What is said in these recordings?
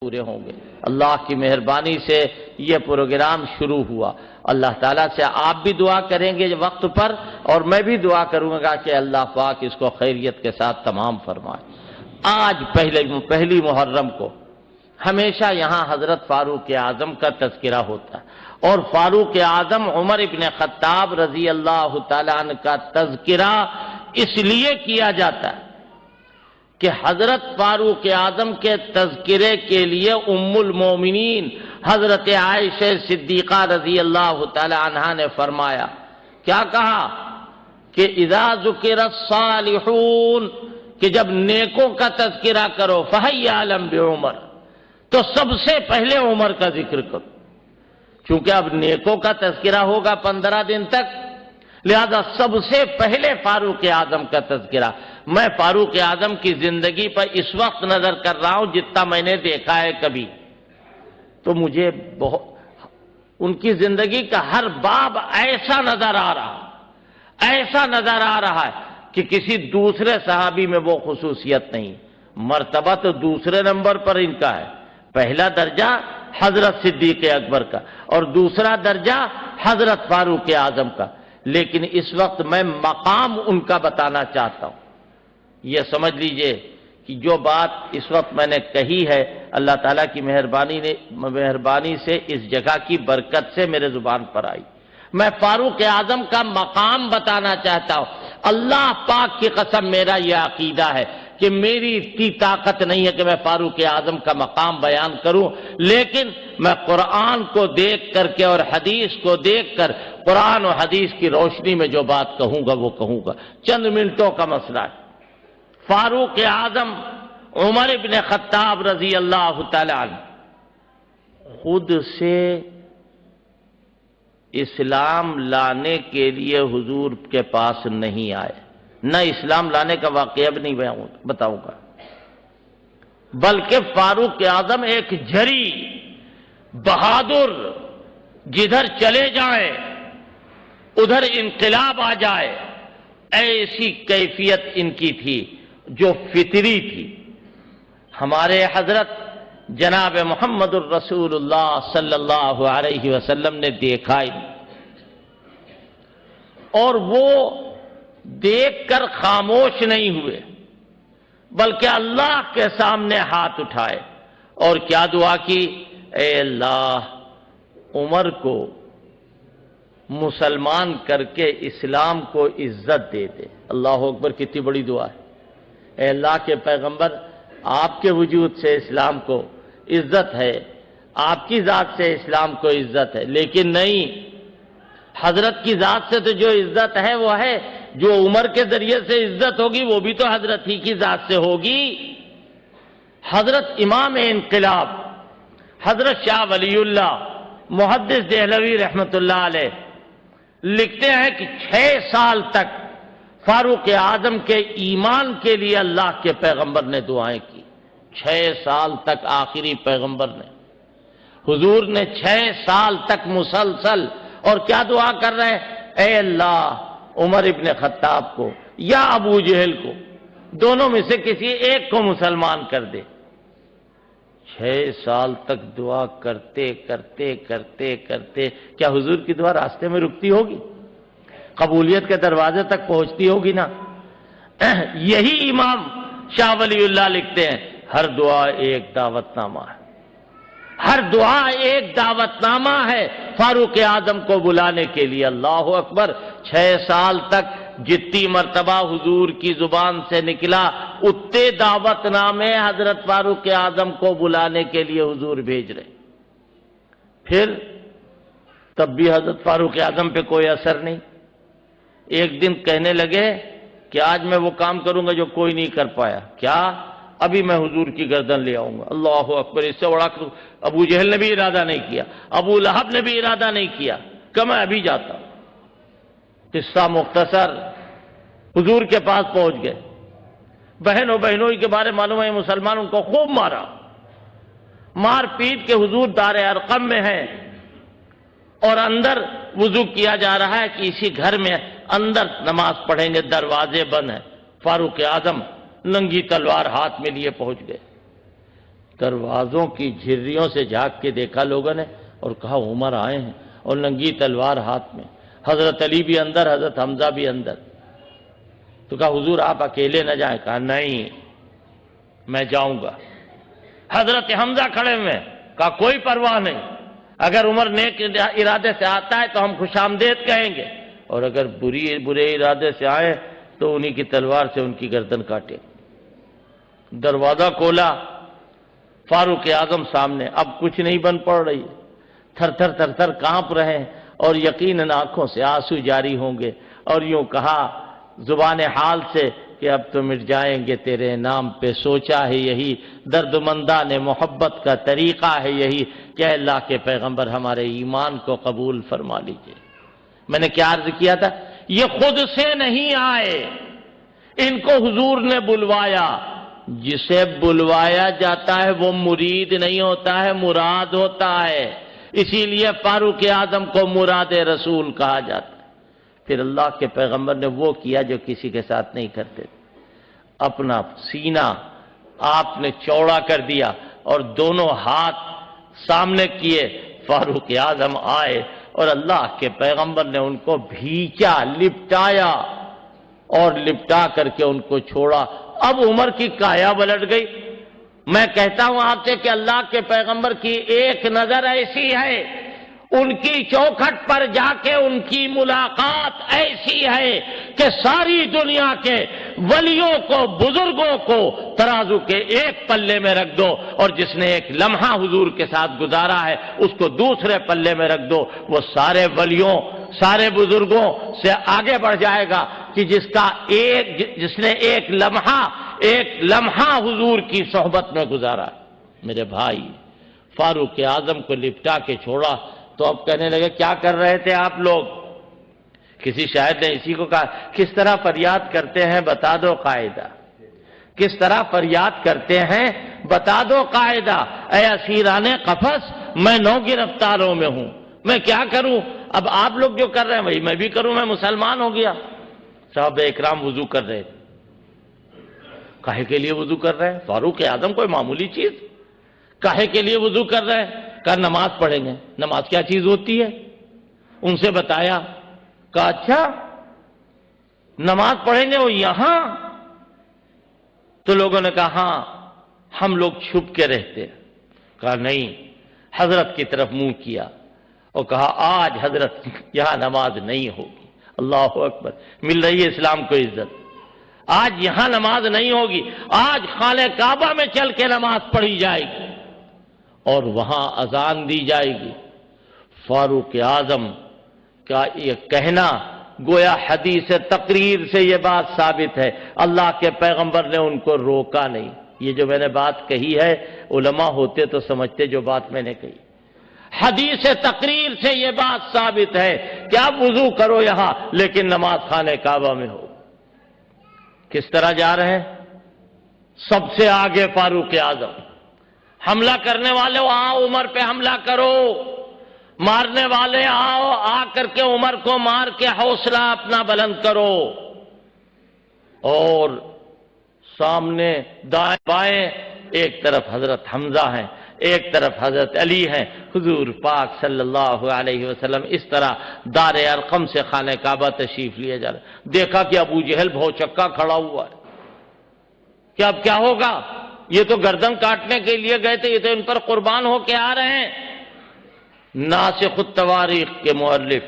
پورے ہوں گے۔ اللہ کی مہربانی سے یہ پروگرام شروع ہوا۔ اللہ تعالیٰ سے آپ بھی دعا کریں گے وقت پر، اور میں بھی دعا کروں گا کہ اللہ پاک اس کو خیریت کے ساتھ تمام فرمائے۔ آج پہلی محرم کو ہمیشہ یہاں حضرت فاروق اعظم کا تذکرہ ہوتا ہے، اور فاروق اعظم عمر ابن خطاب رضی اللہ تعالیٰ عنہ کا تذکرہ اس لیے کیا جاتا ہے کہ حضرت فاروق اعظم کے تذکرے کے لیے ام المومنین حضرت عائشہ صدیقہ رضی اللہ تعالی عنہا نے فرمایا، کیا کہا کہ اذا ذکر الصالحون، کہ جب نیکوں کا تذکرہ کرو فحی عالم بعمر، تو سب سے پہلے عمر کا ذکر کرو، چونکہ اب نیکوں کا تذکرہ ہوگا 15 دن تک، لہذا سب سے پہلے فاروق اعظم کا تذکرہ۔ میں فاروق اعظم کی زندگی پر اس وقت نظر کر رہا ہوں جتنا میں نے دیکھا ہے کبھی، تو مجھے ان کی زندگی کا ہر باب ایسا نظر آ رہا ہے کہ کسی دوسرے صحابی میں وہ خصوصیت نہیں۔ مرتبہ تو دوسرے نمبر پر ان کا ہے، پہلا درجہ حضرت صدیق اکبر کا اور دوسرا درجہ حضرت فاروق اعظم کا، لیکن اس وقت میں مقام ان کا بتانا چاہتا ہوں۔ یہ سمجھ لیجئے کہ جو بات اس وقت میں نے کہی ہے، اللہ تعالیٰ کی مہربانی سے اس جگہ کی برکت سے میرے زبان پر آئی۔ میں فاروق اعظم کا مقام بتانا چاہتا ہوں۔ اللہ پاک کی قسم میرا یہ عقیدہ ہے کہ میری اتنی طاقت نہیں ہے کہ میں فاروق اعظم کا مقام بیان کروں، لیکن میں قرآن کو دیکھ کر کے اور حدیث کو دیکھ کر قرآن و حدیث کی روشنی میں جو بات کہوں گا وہ کہوں گا۔ چند منٹوں کا مسئلہ ہے۔ فاروق اعظم عمر ابن خطاب رضی اللہ تعالی عنہ خود سے اسلام لانے کے لیے حضور کے پاس نہیں آئے، نہ اسلام لانے کا واقعہ بھی نہیں بتاؤں گا، بلکہ فاروق اعظم ایک جری بہادر، جدھر چلے جائیں ادھر انقلاب آ جائے، ایسی کیفیت ان کی تھی جو فطری تھی۔ ہمارے حضرت جناب محمد الرسول اللہ صلی اللہ علیہ وسلم نے دیکھا اور وہ دیکھ کر خاموش نہیں ہوئے، بلکہ اللہ کے سامنے ہاتھ اٹھائے اور کیا دعا کی، اے اللہ عمر کو مسلمان کر کے اسلام کو عزت دے دے۔ اللہ اکبر، کتنی بڑی دعا ہے۔ اے اللہ کے پیغمبر، آپ کے وجود سے اسلام کو عزت ہے، آپ کی ذات سے اسلام کو عزت ہے، لیکن نہیں، حضرت کی ذات سے تو جو عزت ہے وہ ہے، جو عمر کے ذریعے سے عزت ہوگی وہ بھی تو حضرت ہی کی ذات سے ہوگی۔ حضرت امام انقلاب حضرت شاہ ولی اللہ محدث دہلوی رحمت اللہ علیہ لکھتے ہیں کہ 6 سال تک فاروق اعظم کے ایمان کے لیے اللہ کے پیغمبر نے دعائیں کی۔ 6 سال تک آخری پیغمبر نے، حضور نے 6 سال تک مسلسل، اور کیا دعا کر رہے ہیں، اے اللہ عمر ابن خطاب کو یا ابو جہل کو، دونوں میں سے کسی ایک کو مسلمان کر دے۔ 6 سال تک دعا کرتے کرتے کرتے کرتے کیا حضور کی دعا راستے میں رکتی ہوگی؟ قبولیت کے دروازے تک پہنچتی ہوگی نا؟ یہی امام شاہ ولی اللہ لکھتے ہیں، ہر دعا ایک دعوت نامہ ہے، ہر دعا ایک دعوت نامہ ہے فاروق اعظم کو بلانے کے لیے۔ اللہ اکبر، 6 سال تک جتنی مرتبہ حضور کی زبان سے نکلا اتنے دعوت نامے حضرت فاروق اعظم کو بلانے کے لیے حضور بھیج رہے، پھر تب بھی حضرت فاروق اعظم پہ کوئی اثر نہیں۔ ایک دن کہنے لگے کہ آج میں وہ کام کروں گا جو کوئی نہیں کر پایا، کیا؟ ابھی میں حضور کی گردن لے آؤں گا۔ اللہ اکبر، اس سے بڑا ابو جہل نے بھی ارادہ نہیں کیا، ابو لہب نے بھی ارادہ نہیں کیا کہ میں ابھی جاتا ہوں۔ قصہ مختصر، حضور کے پاس پہنچ گئے، بہنوں کے بارے معلوم ہے، مسلمانوں کو خوب مارا، مار پیٹ کے حضور دار ارقم میں ہیں اور اندر وضو کیا جا رہا ہے کہ اسی گھر میں اندر نماز پڑھیں گے، دروازے بند ہیں۔ فاروق اعظم ننگی تلوار ہاتھ میں لیے پہنچ گئے، دروازوں کی جھریوں سے جھانک کے دیکھا لوگوں نے اور کہا عمر آئے ہیں اور ننگی تلوار ہاتھ میں، حضرت علی بھی اندر، حضرت حمزہ بھی اندر۔ تو کہا حضور آپ اکیلے نہ جائیں؟ کہا نہیں میں جاؤں گا۔ حضرت حمزہ کھڑے ہوئے، کہا کوئی پرواہ نہیں، اگر عمر نیک ارادے سے آتا ہے تو ہم خوش آمدید کہیں گے، اور اگر برے ارادے سے آئے تو انہی کی تلوار سے ان کی گردن کاٹے۔ دروازہ کھولا، فاروق اعظم سامنے، اب کچھ نہیں بن پڑ رہی، تھر تھر تھر تھر کانپ رہے ہیں اور یقیناً آنکھوں سے آنسو جاری ہوں گے، اور یوں کہا زبان حال سے کہ اب تو مٹ جائیں گے تیرے نام پہ، سوچا ہے یہی درد مندان محبت کا طریقہ ہے یہی کہ اللہ کے پیغمبر ہمارے ایمان کو قبول فرما لیجئے۔ میں نے کیا عرض کیا تھا، یہ خود سے نہیں آئے، ان کو حضور نے بلوایا۔ جسے بلوایا جاتا ہے وہ مرید نہیں ہوتا ہے، مراد ہوتا ہے، اسی لیے فاروق اعظم کو مراد رسول کہا جاتا ہے۔ پھر اللہ کے پیغمبر نے وہ کیا جو کسی کے ساتھ نہیں کرتے، اپنا سینہ آپ نے چوڑا کر دیا اور دونوں ہاتھ سامنے کیے، فاروق اعظم آئے اور اللہ کے پیغمبر نے ان کو بھیچا، لپٹایا اور لپٹا کر کے ان کو چھوڑا۔ اب عمر کی کایا پلٹ گئی۔ میں کہتا ہوں آپ سے کہ اللہ کے پیغمبر کی ایک نظر ایسی ہے، ان کی چوکھٹ پر جا کے ان کی ملاقات ایسی ہے کہ ساری دنیا کے ولیوں کو، بزرگوں کو ترازو کے ایک پلے میں رکھ دو، اور جس نے ایک لمحہ حضور کے ساتھ گزارا ہے اس کو دوسرے پلے میں رکھ دو، وہ سارے ولیوں، سارے بزرگوں سے آگے بڑھ جائے گا کہ جس نے ایک لمحہ حضور کی صحبت میں گزارا۔ میرے بھائی، فاروق اعظم کو لپٹا کے چھوڑا تو اب کہنے لگے کیا کر رہے تھے آپ لوگ؟ کسی شاعر نے اسی کو کہا، کس طرح فریاد کرتے ہیں بتا دو قاعدہ، کس طرح فریاد کرتے ہیں بتا دو قاعدہ، اے اسیران قفس میں نو گرفتاروں میں ہوں، میں کیا کروں؟ اب آپ لوگ جو کر رہے ہیں وہی میں بھی کروں، میں مسلمان ہو گیا۔ صحابہ اکرام وضو کر رہے تھے، کاہے کے لیے وضو کر رہے ہیں؟ فاروق اعظم کوئی معمولی چیز، کاہے کے لیے وضو کر رہے ہیں؟ کہا نماز پڑھیں گے۔ نماز کیا چیز ہوتی ہے؟ ان سے بتایا۔ کہا اچھا نماز پڑھیں گے وہ یہاں؟ تو لوگوں نے کہا ہاں ہم لوگ چھپ کے رہتے ہیں۔ کہا نہیں، حضرت کی طرف منہ کیا اور کہا آج حضرت یہاں نماز نہیں ہوگی۔ اللہ اکبر، مل رہی ہے اسلام کو عزت۔ آج یہاں نماز نہیں ہوگی، آج خانہ کعبہ میں چل کے نماز پڑھی جائے گی اور وہاں اذان دی جائے گی۔ فاروق اعظم کا یہ کہنا گویا حدیث تقریر سے یہ بات ثابت ہے، اللہ کے پیغمبر نے ان کو روکا نہیں۔ یہ جو میں نے بات کہی ہے، علماء ہوتے تو سمجھتے جو بات میں نے کہی۔ حدیث تقریر سے یہ بات ثابت ہے کہ آپ وضو کرو یہاں لیکن نماز خانہ کعبہ میں ہو۔ کس طرح جا رہے ہیں؟ سب سے آگے فاروق اعظم۔ حملہ کرنے والے آؤ عمر پہ حملہ کرو، مارنے والے آؤ آ کر کے عمر کو مار کے حوصلہ اپنا بلند کرو۔ اور سامنے دائیں بائیں ایک طرف حضرت حمزہ ہیں، ایک طرف حضرت علی ہیں، حضور پاک صلی اللہ علیہ وسلم اس طرح دار ارقم سے خانہ کعبہ تشریف لیے جا رہے۔ دیکھا کہ ابو جہل بھوچکا کھڑا ہوا ہے کہ اب کیا ہوگا، یہ تو گردن کاٹنے کے لیے گئے تھے، یہ تو ان پر قربان ہو کے آ رہے ہیں۔ ناسخ التواریخ کے مؤلف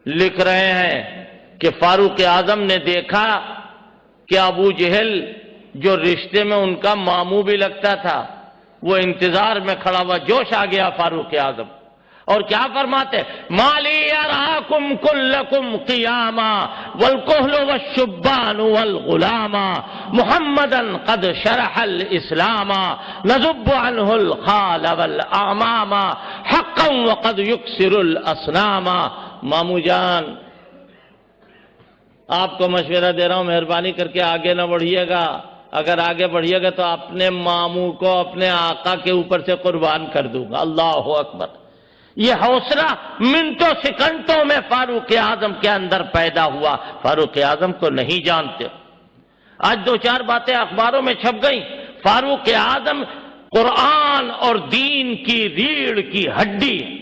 لکھ رہے ہیں کہ فاروق اعظم نے دیکھا کہ ابو جہل جو رشتے میں ان کا ماموں بھی لگتا تھا وہ انتظار میں کھڑا ہوا، جوش آ گیا فاروق اعظم، اور کیا فرماتے؟ مالی اراکم کلکم قیاما والکہل والشبان والغلاما محمدا قد شرح الاسلاما نذب عنہ الخال والاعماما حقا وقد یکسر الاصناما۔ مامو جان آپ کو مشورہ دے رہا ہوں، مہربانی کر کے آگے نہ بڑھیے گا، اگر آگے بڑھیے گا تو اپنے ماموں کو اپنے آقا کے اوپر سے قربان کر دوں گا۔ اللہ اکبر۔ یہ حوصلہ منٹوں سیکنڈوں میں فاروق اعظم کے اندر پیدا ہوا۔ فاروق اعظم کو نہیں جانتے، آج دو چار باتیں اخباروں میں چھپ گئیں۔ فاروق اعظم قرآن اور دین کی ریڑھ کی ہڈی ہے۔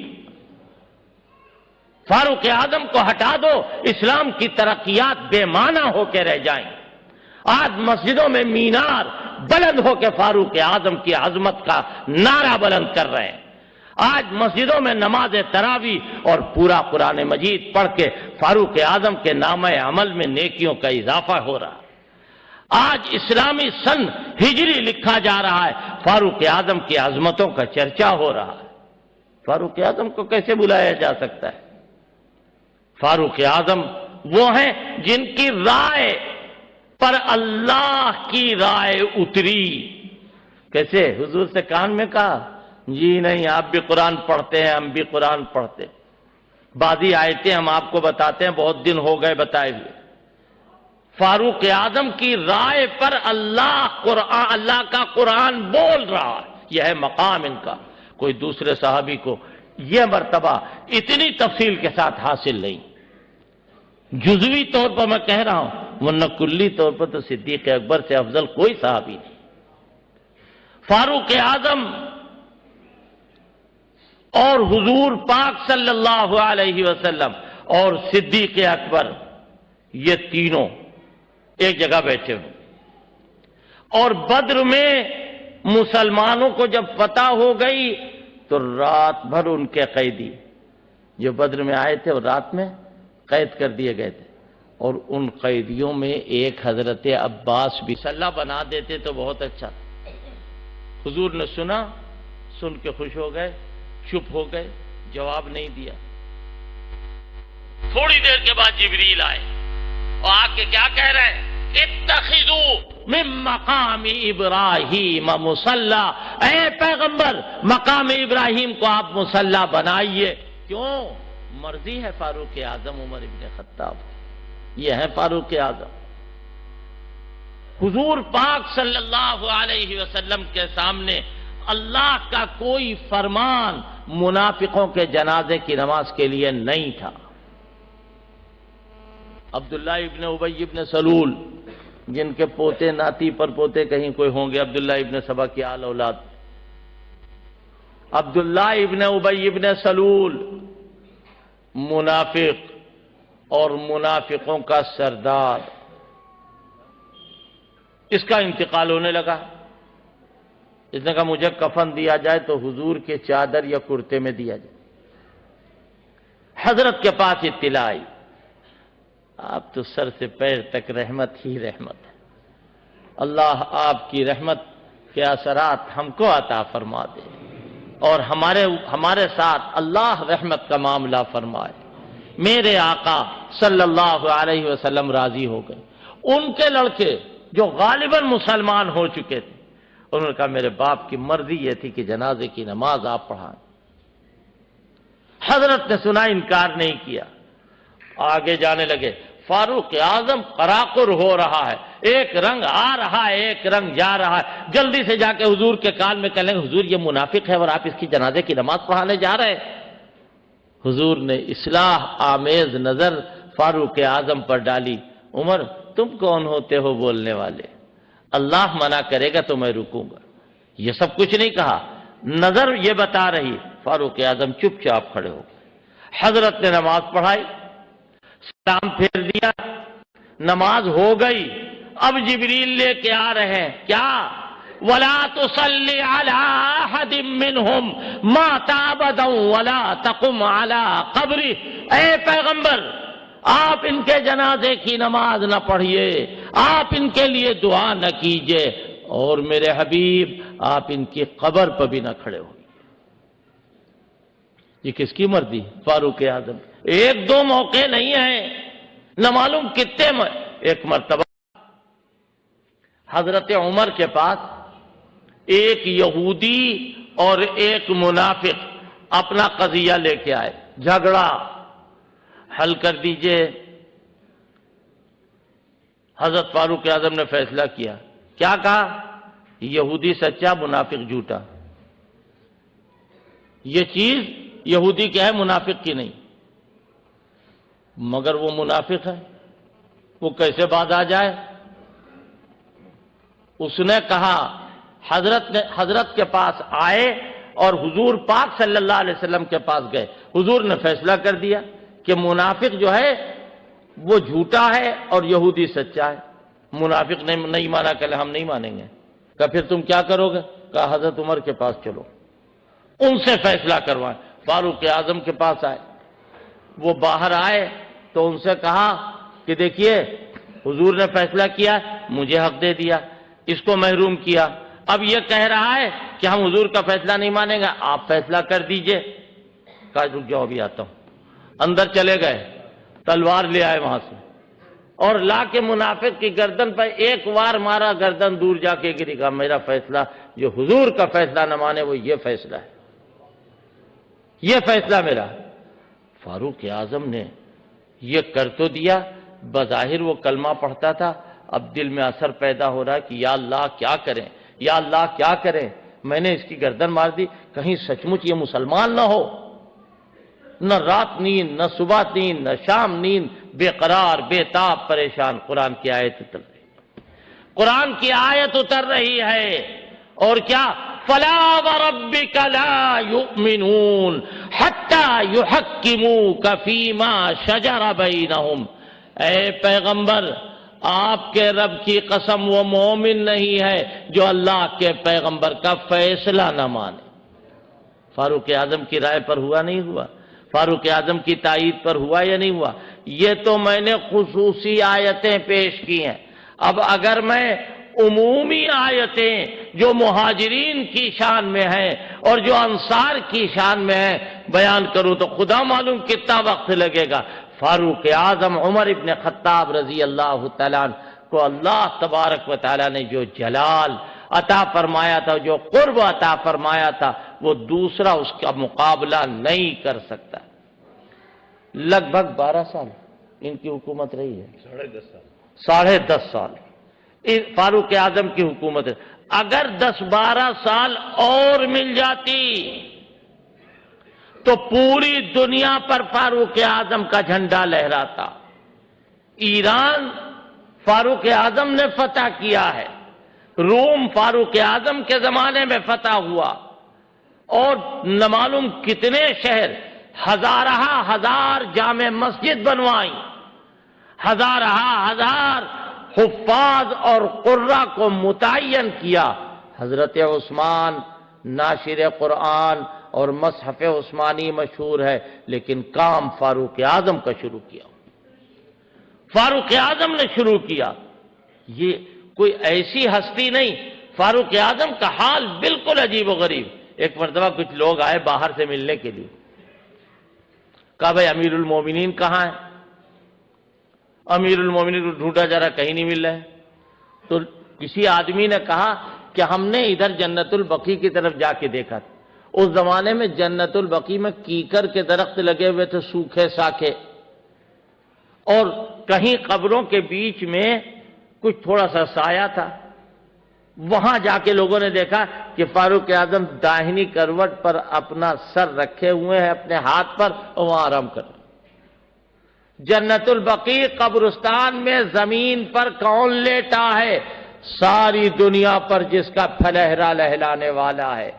فاروق اعظم کو ہٹا دو، اسلام کی ترقیات بے معنی ہو کے رہ جائیں۔ آج مسجدوں میں مینار بلند ہو کے فاروق اعظم کی عظمت کا نعرہ بلند کر رہے ہیں۔ آج مسجدوں میں نماز تراویح اور پورا قرآن مجید پڑھ کے فاروق اعظم کے نامہ عمل میں نیکیوں کا اضافہ ہو رہا ہے۔ آج اسلامی سن ہجری لکھا جا رہا ہے، فاروق اعظم کی عظمتوں کا چرچا ہو رہا ہے۔ فاروق اعظم کو کیسے بلایا جا سکتا ہے؟ فاروق اعظم وہ ہیں جن کی رائے پر اللہ کی رائے اتری۔ کیسے؟ حضور سے کان میں کہا، جی نہیں آپ بھی قرآن پڑھتے ہیں، ہم بھی قرآن پڑھتے ہیں، بعضی آیتیں ہم آپ کو بتاتے ہیں، بہت دن ہو گئے بتائے ہوئے۔ فاروق اعظم کی رائے پر اللہ کا قرآن بول رہا ہے، یہ ہے مقام ان کا۔ کوئی دوسرے صحابی کو یہ مرتبہ اتنی تفصیل کے ساتھ حاصل نہیں۔ جزوی طور پر میں کہہ رہا ہوں، ورنہ کلی طور پر تو صدیق اکبر سے افضل کوئی صحابی نہیں۔ فاروق اعظم اور حضور پاک صلی اللہ علیہ وسلم اور صدیق اکبر، یہ تینوں ایک جگہ بیٹھے ہوئے، اور بدر میں مسلمانوں کو جب فتح ہو گئی تو رات بھر ان کے قیدی جو بدر میں آئے تھے اور رات میں قید کر دیے گئے تھے، اور ان قیدیوں میں ایک حضرت عباس بھی صلاح بنا دیتے تو بہت اچھا۔ حضور نے سنا، سن کے خوش ہو گئے، چپ ہو گئے، جواب نہیں دیا۔ تھوڑی دیر کے بعد جبریل آئے اور آ کے کیا کہہ رہے ہیں؟ اتخذوا من مقام ابراہیم مصلی، اے پیغمبر مقام ابراہیم کو آپ مصلی بنائیے۔ کیوں؟ مرضی ہے فاروق اعظم عمر ابن خطاب، یہ ہے فاروق اعظم۔ حضور پاک صلی اللہ علیہ وسلم کے سامنے اللہ کا کوئی فرمان منافقوں کے جنازے کی نماز کے لیے نہیں تھا۔ عبداللہ ابن ابی ابن سلول، جن کے پوتے ناتی پر پوتے کہیں کوئی ہوں گے، عبداللہ ابن سبا کی آل اولاد، عبداللہ ابن ابی ابن سلول منافق اور منافقوں کا سردار، اس کا انتقال ہونے لگا۔ اس نے کہا مجھے کفن دیا جائے تو حضور کے چادر یا کرتے میں دیا جائے۔ حضرت کے پاس اطلاع آئی، آپ تو سر سے پیر تک رحمت ہی رحمت ہے، اللہ آپ کی رحمت کے اثرات ہم کو عطا فرما دے اور ہمارے ساتھ اللہ رحمت کا معاملہ فرمائے۔ میرے آقا صلی اللہ علیہ وسلم راضی ہو گئے۔ ان کے لڑکے جو غالباً مسلمان ہو چکے تھے، انہوں نے کہا میرے باپ کی مرضی یہ تھی کہ جنازے کی نماز آپ پڑھائیں۔ حضرت نے سنا، انکار نہیں کیا، آگے جانے لگے۔ فاروق اعظم قراقر ہو رہا ہے، ایک رنگ آ رہا ہے، ایک رنگ جا رہا ہے۔ جلدی سے جا کے حضور کے کان میں کہنے لگے، حضور یہ منافق ہے اور آپ اس کی جنازے کی نماز پڑھانے جا رہے ہیں۔ حضور نے اصلاح آمیز نظر فاروق اعظم پر ڈالی، عمر تم کون ہوتے ہو بولنے والے؟ اللہ منع کرے گا تو میں رکوں گا۔ یہ سب کچھ نہیں کہا، نظر یہ بتا رہی۔ فاروق اعظم چپ چاپ کھڑے ہو گئے۔ حضرت نے نماز پڑھائی، سلام پھیر دیا، نماز ہو گئی۔ اب جبریل لے کے آ رہے ہیں، کیا؟ وَلَا تُصَلِّ عَلَىٰ أَحَدٍ مِّنْهُمْ مَاتَ أَبَدًا وَلَا تَقُمْ عَلَىٰ قَبْرِهِ، اے پیغمبر آپ ان کے جنازے کی نماز نہ پڑھیے، آپ ان کے لیے دعا نہ کیجیے، اور میرے حبیب آپ ان کی قبر پر بھی نہ کھڑے ہوئے۔ یہ کس کی مرضی؟ فاروق اعظم۔ ایک دو موقع نہیں ہیں، نہ معلوم کتنے ایک مرتبہ حضرت عمر کے پاس ایک یہودی اور ایک منافق اپنا قضیہ لے کے آئے، جھگڑا حل کر دیجئے۔ حضرت فاروق اعظم نے فیصلہ کیا، کیا کہا؟ یہودی سچا، منافق جھوٹا۔ یہ چیز یہودی کی ہے، منافق کی نہیں۔ مگر وہ منافق ہے، وہ کیسے باز آ جائے؟ اس نے کہا حضرت کے پاس آئے اور حضور پاک صلی اللہ علیہ وسلم کے پاس گئے. حضور نے فیصلہ کر دیا کہ منافق جو ہے وہ جھوٹا ہے اور یہودی سچا ہے. منافق نے نہیں مانا، کہ ہم نہیں مانیں گے. کہا پھر تم کیا کرو گے؟ کہا حضرت عمر کے پاس چلو، ان سے فیصلہ کروائیں. فاروق اعظم کے پاس آئے. وہ باہر آئے تو ان سے کہا کہ دیکھیے حضور نے فیصلہ کیا، مجھے حق دے دیا، اس کو محروم کیا. اب یہ کہہ رہا ہے کہ ہم حضور کا فیصلہ نہیں مانیں گے، آپ فیصلہ کر دیجئے. کہا رک جاؤ ابھی آتا ہوں. اندر چلے گئے، تلوار لے آئے وہاں سے اور لا کے منافق کی گردن پر ایک وار مارا، گردن دور جا کے گری. کہا میرا فیصلہ، جو حضور کا فیصلہ نہ مانے وہ یہ فیصلہ ہے، یہ فیصلہ میرا. فاروق اعظم نے یہ کر تو دیا. بظاہر وہ کلمہ پڑھتا تھا، اب دل میں اثر پیدا ہو رہا ہے کہ یا اللہ کیا کریں، یا اللہ کیا کریں. میں نے اس کی گردن مار دی، کہیں سچ مچ یہ مسلمان نہ ہو. نہ رات نیند، نہ صبح نیند، نہ شام نیند، بے قرار، بے تاب، پریشان. قرآن کی آیت اتر رہی، قرآن کی آیت اتر رہی ہے. اور کیا؟ فَلَا وَرَبِّكَ لَا يُؤْمِنُونَ حَتَّى يُحَكِّمُوكَ فِي مَا شَجَرَ بَيْنَهُمْ. اے پیغمبر، آپ کے رب کی قسم وہ مومن نہیں ہے جو اللہ کے پیغمبر کا فیصلہ نہ مانے. فاروق اعظم کی رائے پر ہوا نہیں ہوا؟ فاروق اعظم کی تائید پر ہوا یا نہیں ہوا؟ یہ تو میں نے خصوصی آیتیں پیش کی ہیں. اب اگر میں عمومی آیتیں جو مہاجرین کی شان میں ہیں اور جو انصار کی شان میں ہیں بیان کروں تو خدا معلوم کتنا وقت لگے گا. فاروق اعظم عمر ابن خطاب رضی اللہ تعالیٰ عنہ کو اللہ تبارک و تعالیٰ نے جو جلال عطا فرمایا تھا، جو قرب عطا فرمایا تھا، وہ دوسرا اس کا مقابلہ نہیں کر سکتا. لگ بھگ 12 سال ان کی حکومت رہی ہے، 10.5 سال فاروق اعظم کی حکومت ہے. اگر 10-12 سال اور مل جاتی تو پوری دنیا پر فاروق اعظم کا جھنڈا لہراتا. ایران فاروق اعظم نے فتح کیا ہے، روم فاروق اعظم کے زمانے میں فتح ہوا، اور نہ معلوم کتنے شہر، ہزار جامع مسجد بنوائی، ہزار حفاظ اور قرہ کو متعین کیا. حضرت عثمان ناشر قرآن اور مصحف عثمانی مشہور ہے، لیکن کام فاروق اعظم کا شروع کیا، فاروق اعظم نے شروع کیا. یہ کوئی ایسی ہستی نہیں. فاروق اعظم کا حال بالکل عجیب و غریب. ایک مرتبہ کچھ لوگ آئے باہر سے ملنے کے لیے. کہا بھائی امیر المومنین کہاں ہے؟ امیر المومنین کو ڈھونڈا جا رہا، کہیں نہیں مل رہے. تو کسی آدمی نے کہا کہ ہم نے ادھر جنت البقیع کی طرف جا کے دیکھا تھا. اس زمانے میں جنت البقیع میں کیکر کے درخت لگے ہوئے تھے، سوکھے ساکھے، اور کہیں قبروں کے بیچ میں کچھ تھوڑا سا سایہ تھا. وہاں جا کے لوگوں نے دیکھا کہ فاروق اعظم داہنی کروٹ پر اپنا سر رکھے ہوئے ہیں اپنے ہاتھ پر، اور وہاں آرام کر رہے. جنت البقیع قبرستان میں زمین پر کون لیٹا ہے؟ ساری دنیا پر جس کا پھلہرا لہلانے والا ہے،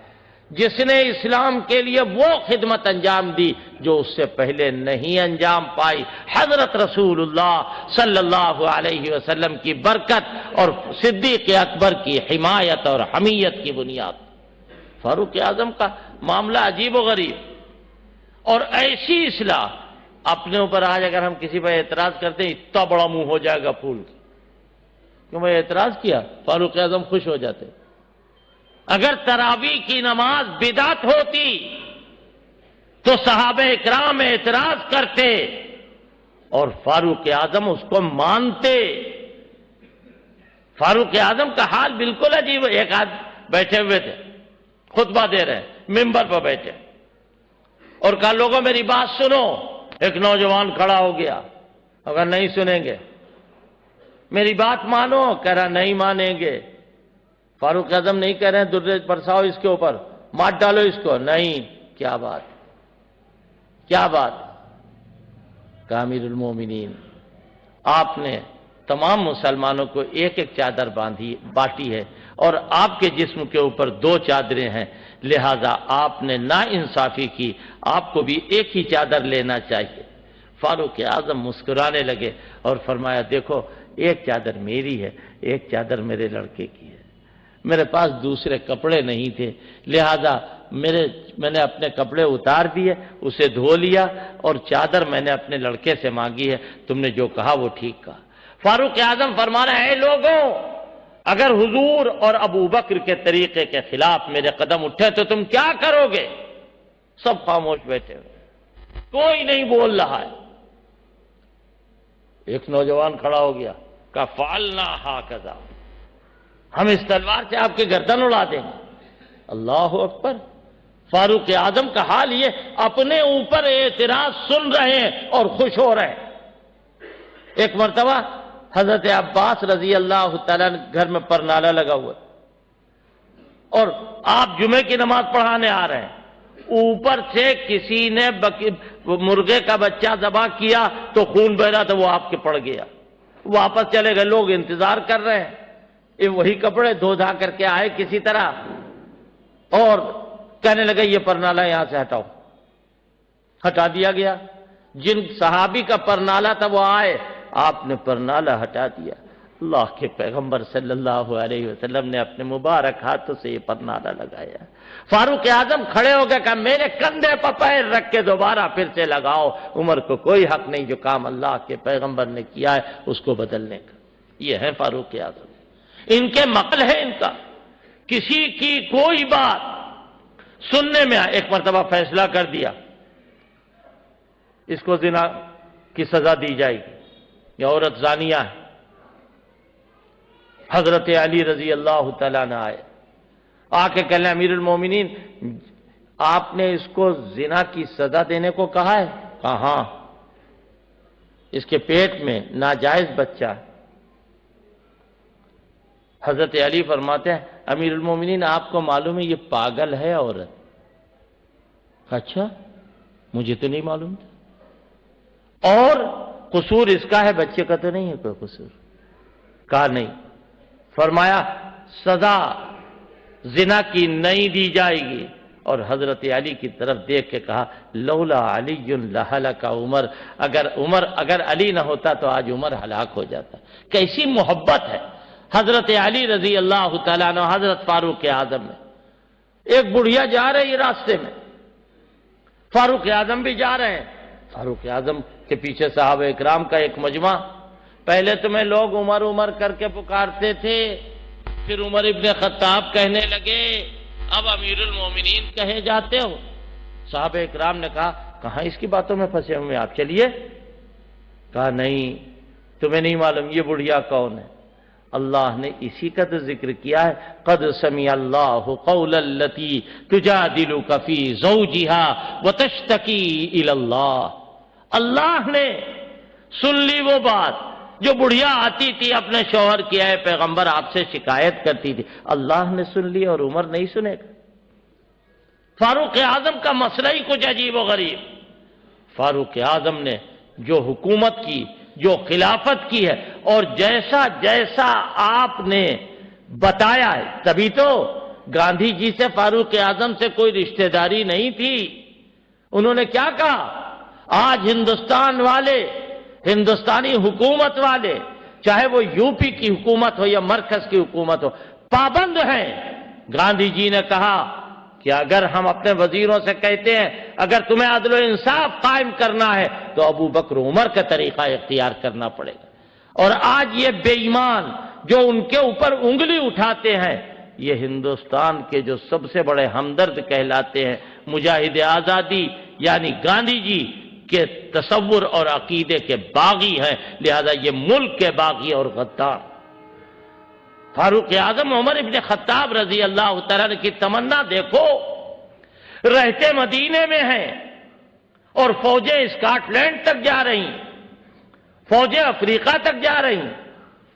جس نے اسلام کے لیے وہ خدمت انجام دی جو اس سے پہلے نہیں انجام پائی. حضرت رسول اللہ صلی اللہ علیہ وسلم کی برکت اور صدیق اکبر کی حمایت اور حمیت کی بنیاد. فاروق اعظم کا معاملہ عجیب و غریب. اور ایسی اصلاح اپنے اوپر آج اگر ہم کسی پر اعتراض کرتے ہیں اتنا بڑا منہ ہو جائے گا پھول. کیوں میں اعتراض کیا؟ فاروق اعظم خوش ہو جاتے. اگر تراویح کی نماز بدعت ہوتی تو صحابہ اکرام اعتراض کرتے اور فاروق اعظم اس کو مانتے. فاروق اعظم کا حال بالکل عجیب ہے. ایک آدمی بیٹھے ہوئے تھے، خطبہ دے رہے ہیں، ممبر پر بیٹھے، اور کہا لوگوں میری بات سنو. ایک نوجوان کھڑا ہو گیا، اگر نہیں سنیں گے میری بات مانو. کہہ رہا نہیں مانیں گے. فاروق اعظم نہیں کہہ رہے ہیں درے برساؤ اس کے اوپر، مار ڈالو اس کو. نہیں. کیا بات، کیا بات؟ کہا امیر المومنین آپ نے تمام مسلمانوں کو ایک ایک چادر بانٹی ہے اور آپ کے جسم کے اوپر 2 چادریں ہیں، لہذا آپ نے نا انصافی کی، آپ کو بھی ایک ہی چادر لینا چاہیے۔ فاروق اعظم مسکرانے لگے اور فرمایا دیکھو ایک چادر میری ہے، ایک چادر میرے لڑکے کی ہے، میرے پاس دوسرے کپڑے نہیں تھے، لہذا میں نے اپنے کپڑے اتار دیے، اسے دھو لیا اور چادر میں نے اپنے لڑکے سے مانگی ہے، تم نے جو کہا وہ ٹھیک کہا۔ فاروق اعظم فرما رہے ہیں اے لوگوں، اگر حضور اور ابو بکر کے طریقے کے خلاف میرے قدم اٹھے تو تم کیا کرو گے؟ سب خاموش بیٹھے ہوئے، کوئی نہیں بول رہا ہے۔ ایک نوجوان کھڑا ہو گیا، کہا فعلنا ہاکذا، ہم اس تلوار سے آپ کی گردن اڑا دیں گے۔ اللہ اکبر! فاروق اعظم کا حال یہ اپنے اوپر اعتراض سن رہے ہیں اور خوش ہو رہے ہیں۔ ایک مرتبہ حضرت عباس رضی اللہ تعالیٰ گھر میں پرنالہ لگا ہوا اور آپ جمعے کی نماز پڑھانے آ رہے ہیں، اوپر سے کسی نے مرغے کا بچہ ذبح کیا تو خون بہ رہا تھا، وہ آپ کے پڑ گیا، واپس چلے گئے، لوگ انتظار کر رہے ہیں، یہ وہی کپڑے دھو دھا کر کے آئے کسی طرح اور کہنے لگے یہ پرنالہ یہاں سے ہٹاؤ، ہٹا دیا گیا۔ جن صحابی کا پرنالہ تھا وہ آئے، آپ نے پرنالہ ہٹا دیا۔ اللہ کے پیغمبر صلی اللہ علیہ وسلم نے اپنے مبارک ہاتھوں سے یہ پرنالہ لگایا۔ فاروق اعظم کھڑے ہو گئے، کہا میرے کندھے پر پیر رکھ کے دوبارہ پھر سے لگاؤ، عمر کو کوئی حق نہیں جو کام اللہ کے پیغمبر نے کیا ہے اس کو بدلنے کا۔ یہ ہے فاروق اعظم، ان کے مقل ہے ان کا، کسی کی کوئی بات سننے میں آئے۔ ایک مرتبہ فیصلہ کر دیا اس کو زنا کی سزا دی جائے گی، یہ عورت زانیہ ہے۔ حضرت علی رضی اللہ تعالیٰ نے آئے، آ کے کہنے امیر المومنین آپ نے اس کو زنا کی سزا دینے کو کہا ہے؟ کہا ہاں، اس کے پیٹ میں ناجائز بچہ ہے۔ حضرت علی فرماتے ہیں امیر المومنین آپ کو معلوم ہے یہ پاگل ہے عورت؟ اچھا مجھے تو نہیں معلوم تھا، اور قصور اس کا ہے، بچے کا تو نہیں ہے کوئی قصور؟ کہا نہیں۔ فرمایا سزا زنا کی نہیں دی جائے گی، اور حضرت علی کی طرف دیکھ کے کہا لولا علی لہلک عمر، اگر علی نہ ہوتا تو آج عمر ہلاک ہو جاتا۔ کیسی محبت ہے حضرت علی رضی اللہ تعالیٰ عنہ حضرت فاروق اعظم میں۔ ایک بڑھیا جا رہی ہے راستے میں، فاروق اعظم بھی جا رہے ہیں، فاروق اعظم کے پیچھے صحابہ اکرام کا ایک مجمع۔ پہلے تمہیں لوگ عمر عمر کر کے پکارتے تھے، پھر عمر ابن خطاب کہنے لگے، اب امیر المومنین کہے جاتے ہو۔ صحابہ اکرام نے کہا کہاں اس کی باتوں میں پھنسے ہوئے آپ، چلیے۔ کہا نہیں تمہیں نہیں معلوم یہ بڑھیا کون ہے؟ اللہ نے اسی کا تو ذکر کیا ہے، قد سمع اللہ قول التی تجادلک فی زوجہا وتشتکی الی اللہ۔ اللہ نے سن لی وہ بات جو بڑھیا آتی تھی اپنے شوہر کی، اے پیغمبر آپ سے شکایت کرتی تھی، اللہ نے سن لی اور عمر نہیں سنے گا؟ فاروق اعظم کا مسئلہ ہی کچھ عجیب و غریب۔ فاروق اعظم نے جو حکومت کی، جو خلافت کی ہے، اور جیسا جیسا آپ نے بتایا ہے، تبھی تو گاندھی جی سے فاروق اعظم سے کوئی رشتہ داری نہیں تھی۔ انہوں نے کیا کہا؟ آج ہندوستان والے، ہندوستانی حکومت والے، چاہے وہ یو پی کی حکومت ہو یا مرکز کی حکومت ہو، پابند ہیں۔ گاندھی جی نے کہا کہ اگر ہم اپنے وزیروں سے کہتے ہیں اگر تمہیں عدل و انصاف قائم کرنا ہے تو ابو بکر عمر کا طریقہ اختیار کرنا پڑے گا۔ اور آج یہ بے ایمان جو ان کے اوپر انگلی اٹھاتے ہیں، یہ ہندوستان کے جو سب سے بڑے ہمدرد کہلاتے ہیں، مجاہد آزادی یعنی گاندھی جی کے تصور اور عقیدے کے باغی ہیں، لہذا یہ ملک کے باغی اور غدار۔ فاروق اعظم عمر ابن خطاب رضی اللہ تعالیٰ کی تمنا دیکھو، رہتے مدینے میں ہیں اور فوجیں اسکاٹ لینڈ تک جا رہی ہیں، فوجیں افریقہ تک جا رہی ہیں،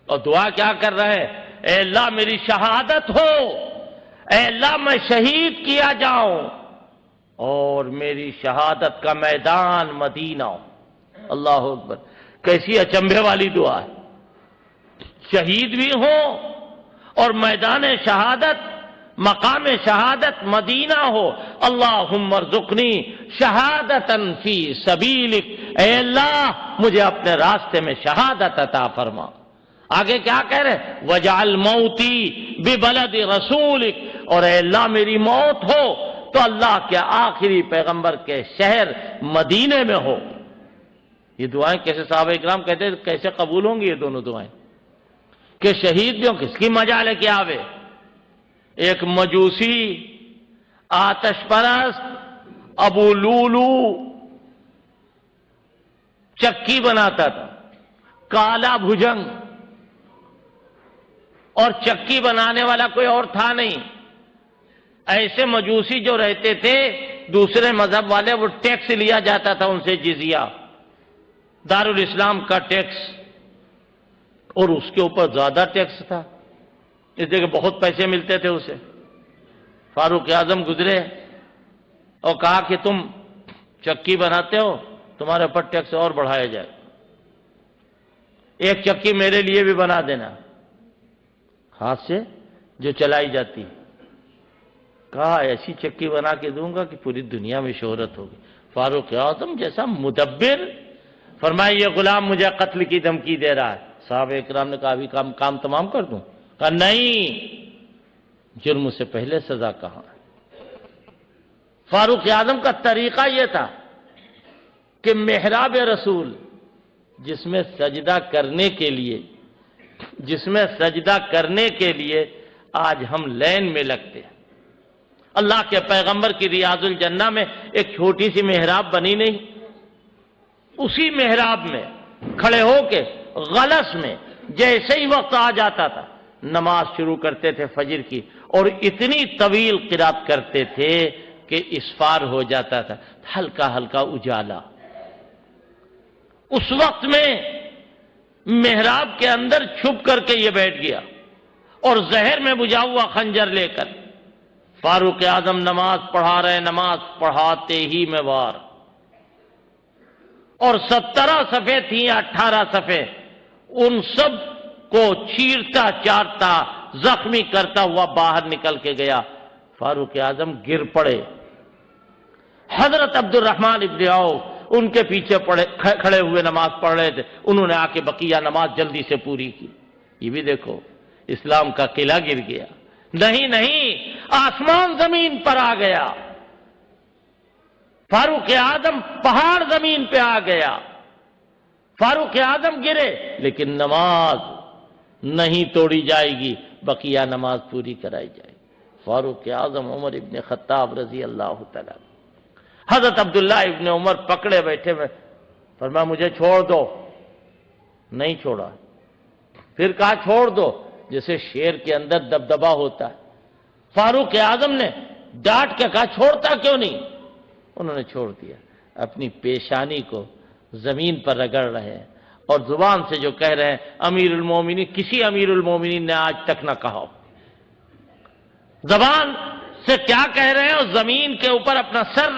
اور دعا کیا کر رہے ہیں؟ اے اللہ میری شہادت ہو، اے اللہ میں شہید کیا جاؤں اور میری شہادت کا میدان مدینہ ہو۔ اللہ اکبر! کیسی اچنبھے والی دعا ہے، شہید بھی ہوں اور میدان شہادت، مقام شہادت مدینہ ہو، اللہم ارزقنی شہادتاً فی سبیلک، اے اللہ مجھے اپنے راستے میں شہادت عطا فرما۔ آگے کیا کہہ رہے؟ وجعل موتی ببلد رسولک، اور اے اللہ میری موت ہو تو اللہ کے آخری پیغمبر کے شہر مدینے میں ہو۔ یہ دعائیں کیسے صحابہ اکرام کہتے ہیں، کیسے قبول ہوں گی یہ دونوں دعائیں؟ کہ شہید بھی ہوں، کس کی مجال ہے کہ آوے؟ ایک مجوسی آتش پرست ابو لولو چکی بناتا تھا، کالا بھجنگ، اور چکی بنانے والا کوئی اور تھا نہیں۔ ایسے مجوسی جو رہتے تھے دوسرے مذہب والے، وہ ٹیکس لیا جاتا تھا ان سے، جزیہ، دارالاسلام کا ٹیکس، اور اس کے اوپر زیادہ ٹیکس تھا، اس لیے کہ بہت پیسے ملتے تھے اسے۔ فاروق اعظم گزرے اور کہا کہ تم چکی بناتے ہو، تمہارے اوپر ٹیکس اور بڑھایا جائے، ایک چکی میرے لیے بھی بنا دینا، ہاتھ سے جو چلائی جاتی۔ کہا ایسی چکی بنا کے دوں گا کہ پوری دنیا میں شہرت ہوگی۔ فاروق اعظم جیسا مدبر، فرمایا یہ غلام مجھے قتل کی دھمکی دے رہا ہے۔ صحابہ اکرام نے کہا ابھی کام تمام کر دوں؟ کہا نہیں، جرم سے پہلے سزا کہاں ہے۔ فاروق اعظم کا طریقہ یہ تھا کہ محراب رسول، جس میں سجدہ کرنے کے لیے آج ہم لین میں لگتے ہیں، اللہ کے پیغمبر کی ریاض الجنہ میں ایک چھوٹی سی محراب بنی نہیں، اسی محراب میں کھڑے ہو کے غلس میں جیسے ہی وقت آ جاتا تھا نماز شروع کرتے تھے فجر کی، اور اتنی طویل قرات کرتے تھے کہ اسفار ہو جاتا تھا، ہلکا ہلکا اجالا۔ اس وقت میں محراب کے اندر چھپ کر کے یہ بیٹھ گیا، اور زہر میں بجھا ہوا خنجر لے کر فاروق اعظم نماز پڑھا رہے، نماز پڑھاتے ہی میں وار، اور 17 صفحے تھیں یا 18 صفحے، ان سب کو چیرتا چارتا زخمی کرتا ہوا باہر نکل کے گیا۔ فاروق اعظم گر پڑے، حضرت عبد الرحمن ابن عوف ان کے پیچھے کھڑے ہوئے نماز پڑھ رہے تھے، انہوں نے آ کے بقیہ نماز جلدی سے پوری کی۔ یہ بھی دیکھو اسلام کا قلعہ گر گیا، نہیں آسمان زمین پر آ گیا، فاروق اعظم پہاڑ زمین پہ آ گیا، فاروق اعظم گرے لیکن نماز نہیں توڑی جائے گی، بقیہ نماز پوری کرائی جائے گی۔ فاروق اعظم عمر ابن خطاب رضی اللہ تعالیٰ، حضرت عبداللہ ابن عمر پکڑے بیٹھے میں، فرمایا مجھے چھوڑ دو، نہیں چھوڑا، پھر کہا چھوڑ دو، جیسے شیر کے اندر دبدبا ہوتا ہے۔ فاروق اعظم نے ڈانٹ کے کہا چھوڑتا کیوں نہیں؟ انہوں نے چھوڑ دیا، اپنی پیشانی کو زمین پر رگڑ رہے ہیں، اور زبان سے جو کہہ رہے ہیں امیر المومنین، کسی امیر المومنین نے آج تک نہ کہا، زبان سے کیا کہہ رہے ہیں، اور زمین کے اوپر اپنا سر